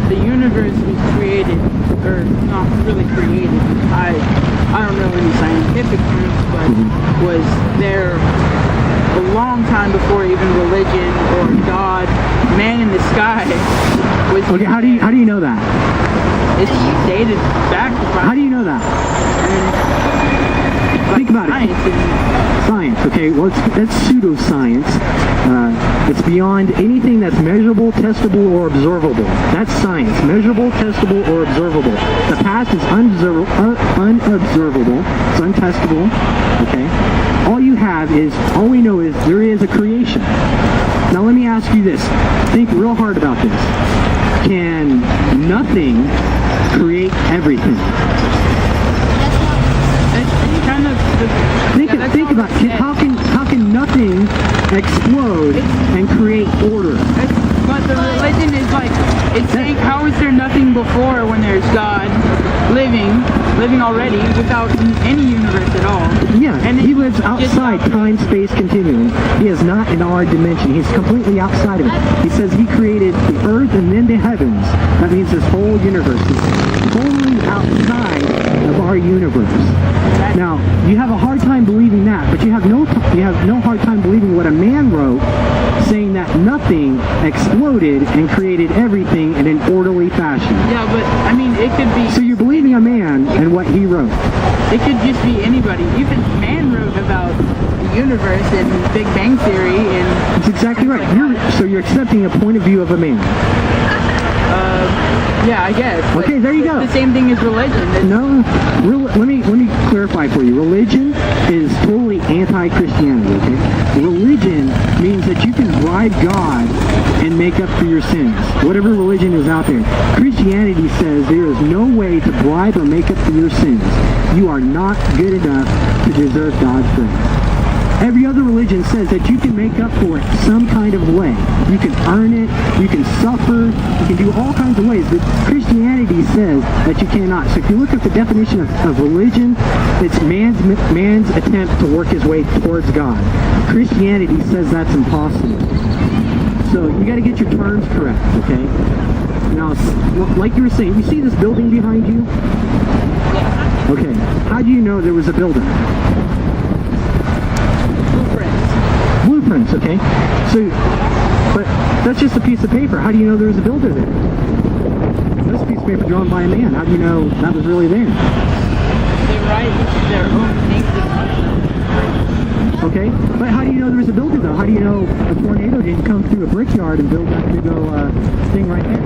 the universe was created, or not really created, I don't know any scientific terms, but was there a long time before even religion or God. Man in the sky was... Okay, how do you know that? It's dated back to... How do you know that? Think about it. Science, okay? Well, that's pseudoscience. It's beyond anything that's measurable, testable, or observable. That's science. Measurable, testable, or observable. The past is unobservable. It's untestable, okay? All we know is there is a creation. Now let me ask you this. Think real hard about this. Can nothing create everything? Think about it. How can nothing explode and create order? But the religion is like, it's saying, how is there nothing before when there's God living already without any universe at all? Yeah, and he lives outside time-space continuum. He is not in our dimension. He's completely outside of it. He says he created the earth and then the heavens. That means this whole universe is totally outside of our universe. Now, you have a hard time believing that, but you have no hard time believing what a man wrote, saying that nothing exploded and created everything in an orderly fashion. Yeah, but I mean, it could be... So you're believing a man and what he wrote. It could just be anybody. Even man wrote about the universe and Big Bang Theory and... That's exactly right. So you're accepting a point of view of a man. Yeah, I guess. Okay, there you go. It's the same thing as religion. No, let me clarify for you. Religion is totally anti-Christianity, okay? Religion means that you can bribe God and make up for your sins. Whatever religion is out there. Christianity says there is no way to bribe or make up for your sins. You are not good enough to deserve God's grace. Every other religion says that you can make up for it some kind of way. You can earn it, you can suffer, you can do all kinds of ways, but Christianity says that you cannot. So if you look at the definition of religion, it's man's attempt to work his way towards God. Christianity says that's impossible. So you got to get your terms correct, okay? Now, like you were saying, you see this building behind you? Okay, how do you know there was a building? Blueprints, okay? So, but that's just a piece of paper. How do you know there was a builder there? That's a piece of paper drawn by a man. How do you know that was really there? They write their own names. Okay, but how do you know there was a builder though? How do you know a tornado didn't come through a brickyard and build that big thing right there?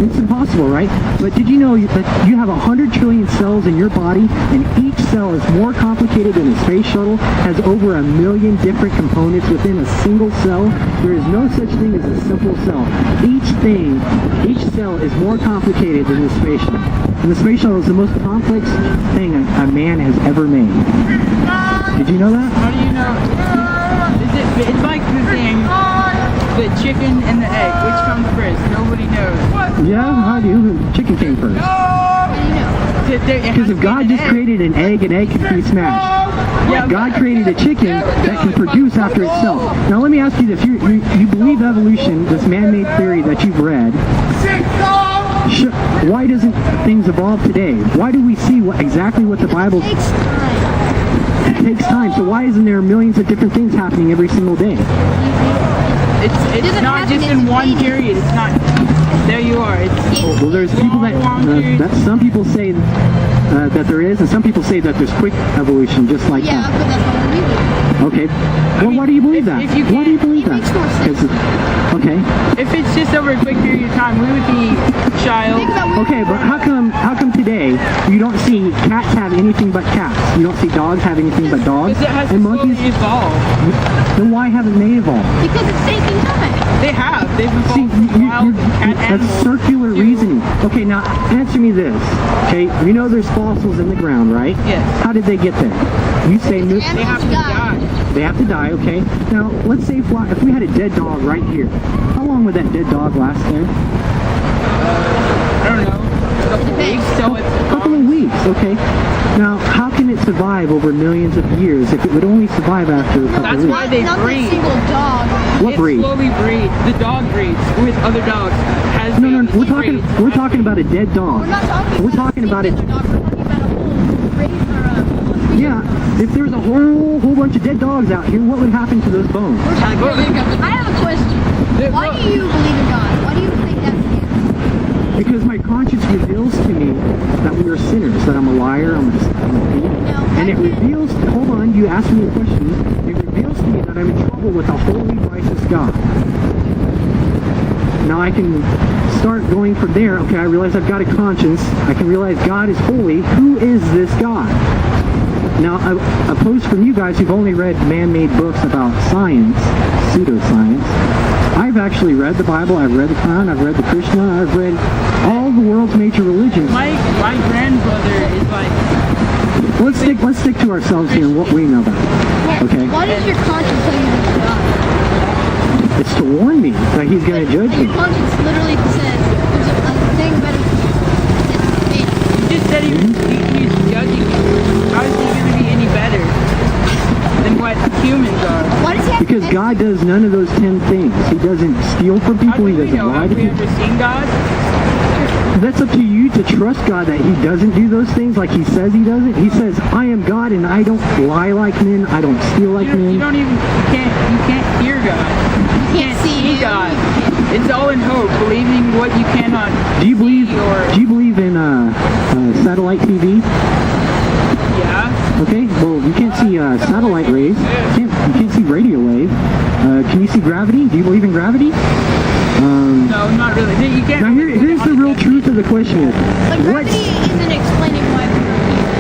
It's impossible, right? But did you know that you have 100 trillion cells in your body, and each cell is more complicated than a space shuttle, has over 1 million different components within a single cell? There is no such thing as a simple cell. Each cell is more complicated than the space shuttle. And the space shuttle is the most complex thing a man has ever made. Did you know that? How do you know? It's like the thing, the chicken and the egg. Which comes first? Nobody knows. Yeah, how do you? Chicken came first. Because if God just created an egg can be smashed. Yeah, God created a chicken that can produce after itself. Now let me ask you this. You believe evolution, this man-made theory that you've read. Why doesn't things evolve today? Why do we see exactly what the Bible... It takes time. So why isn't there millions of different things happening every single day? It's not just in one period. It's not... There you are. Well, there's people that some people say that there is, and some people say that there's quick evolution, just like that. Yeah, but that's what we believe. Okay. Well, why do you believe that? Why do you believe that? Okay. If it's just over a quick period of time, we would be child. Okay, but how come today you don't see cats have anything but cats? You don't see dogs have anything but dogs? Because it has and monkeys evolved. Then why haven't they evolved? Because it's taking time. They have. They've See, evolved from wild cat that's animals. circular reasoning. Okay, now answer me this. Okay, we know there's fossils in the ground, right? Yes. How did they get there? You say They have to die. They have to die, okay. Now, let's say if we had a dead dog right here, how long would that dead dog last there? I don't know. A couple weeks till it's A couple of weeks, okay. Now, how can it survive over millions of years if it would only survive after a couple of That's weeks? why they Not breed. a single dog. What breed? It slowly breeds. The dog breeds with other dogs. As No, we're talking about a dead dog. We're not talking We're talking about it. We're talking about a whole race or a Yeah, if there's a whole bunch of dead dogs out here, what would happen to those bones? I have a question. Why do you believe in God? Why do you think that's the answer? Because my conscience reveals to me that we are sinners, that I'm a liar, I'm a thief, and it reveals, hold on, you asked me a question, it reveals to me that I'm in trouble with a holy, righteous God. Now I can start going from there. Okay, I realize I've got a conscience. I can realize God is holy. Who is this God? Now, opposed from you guys who've only read man-made books about science, pseudoscience, I've actually read the Bible, I've read the Quran, I've read the Krishna, I've read all the world's major religions. My grandbrother is like... Let's stick to ourselves here and what we know about it. Okay? Why does your conscience tell you that God? It's to warn me that he's going to judge And me. your conscience literally says there's a thing better than You just said he's judging you. How is he going to be any better than what humans are? Why does he have Because to God does none of those 10 things. He doesn't steal from How people. do He we doesn't know? lie Have to we people. ever seen God? That's up to you to trust God that he doesn't do those things like he says he doesn't. He says, I am God and I don't lie like men. I don't steal like You men. can't hear God. You can't see God. It's all in hope, believing what you cannot Do you believe see or... in satellite TV? Yeah. Okay, well, you can't see satellite rays. You can't see radio wave. Can you see gravity? Do you believe in gravity? No, not really. You can't... Now here's the real truth of the question is, Like gravity isn't explaining why we're here.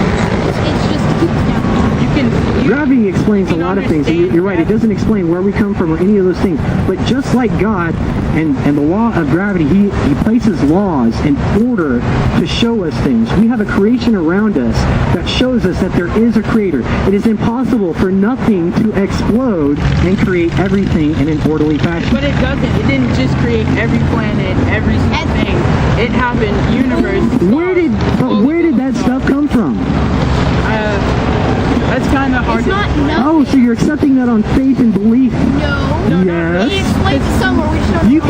It's just keeps down. You can... Gravity explains a lot of things. You're right, it doesn't explain where we come from or any of those things. But just like God and the law of gravity, he places laws in order to show us things. We have a creation around us that shows us that there is a creator. It is impossible for nothing to explode and create everything in an orderly fashion. But it doesn't. It didn't just create every planet, every single thing. It happened, universe. Where did that stuff come from? That's kind of hard It's not no. Oh, so you're accepting that on faith and belief? No. Yes. He explains it somewhere. We just don't You know.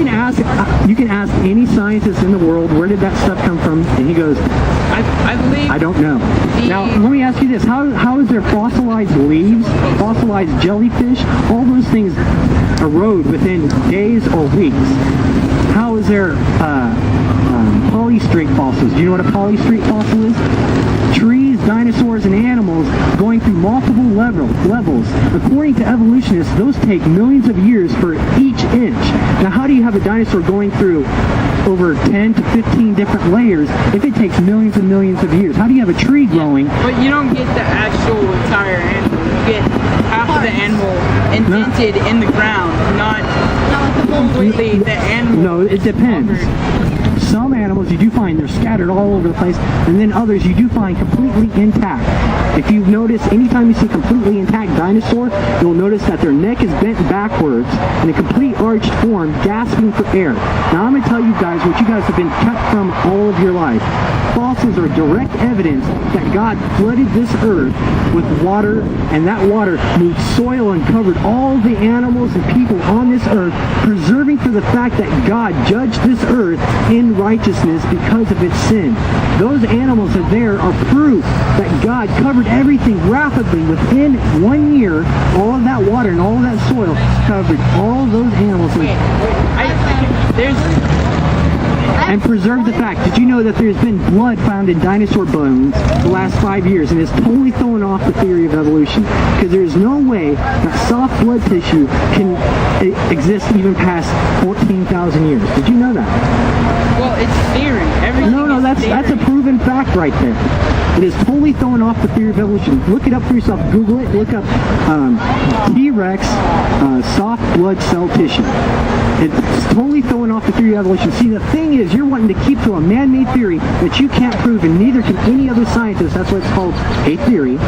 can ask any scientist in the world, where did that stuff come from? And he goes, I believe... I don't know. Now, let me ask you this. How is there fossilized leaves, fossilized jellyfish? All those things erode within days or weeks. How is there polystrate fossils? Do you know what a polystrate fossil is? Trees, dinosaurs, and animals going through multiple levels. According to evolutionists, those take millions of years for each inch. Now, how do you have a dinosaur going through over 10 to 15 different layers if it takes millions and millions of years? How do you have a tree growing? But you don't get the actual entire animal. You get half of the animal indented in the ground, not like the whole completely the animal. No, it depends. Some animals you do find they're scattered all over the place, and then others you do find completely intact. If you notice, anytime you see completely intact dinosaur, you'll notice that their neck is bent backwards in a complete arched form, gasping for air. Now I'm going to tell you guys what you guys have been kept from all of your life. Fossils are direct evidence that God flooded this earth with water, and that water moved soil and covered all the animals and people on this earth, preserving for the fact that God judged this earth in righteousness because of its sin. Those animals that there are proof that God covered everything rapidly within 1 year. All of that water and all of that soil covered all those animals and preserved the fact. Did you know that there's been blood found in dinosaur bones the last 5 years, and it's totally thrown off the theory of evolution, because there's no way that soft blood tissue can exist even past 14,000 years. Did you know that? Well, it's theory. Everything No, is that's theory. a proven fact right there. It is totally throwing off the theory of evolution. Look it up for yourself. Google it. Look up T-Rex soft blood cell tissue. It's totally throwing off the theory of evolution. See, the thing is, you're wanting to keep to a man-made theory that you can't prove, and neither can any other scientist. That's why it's called a theory.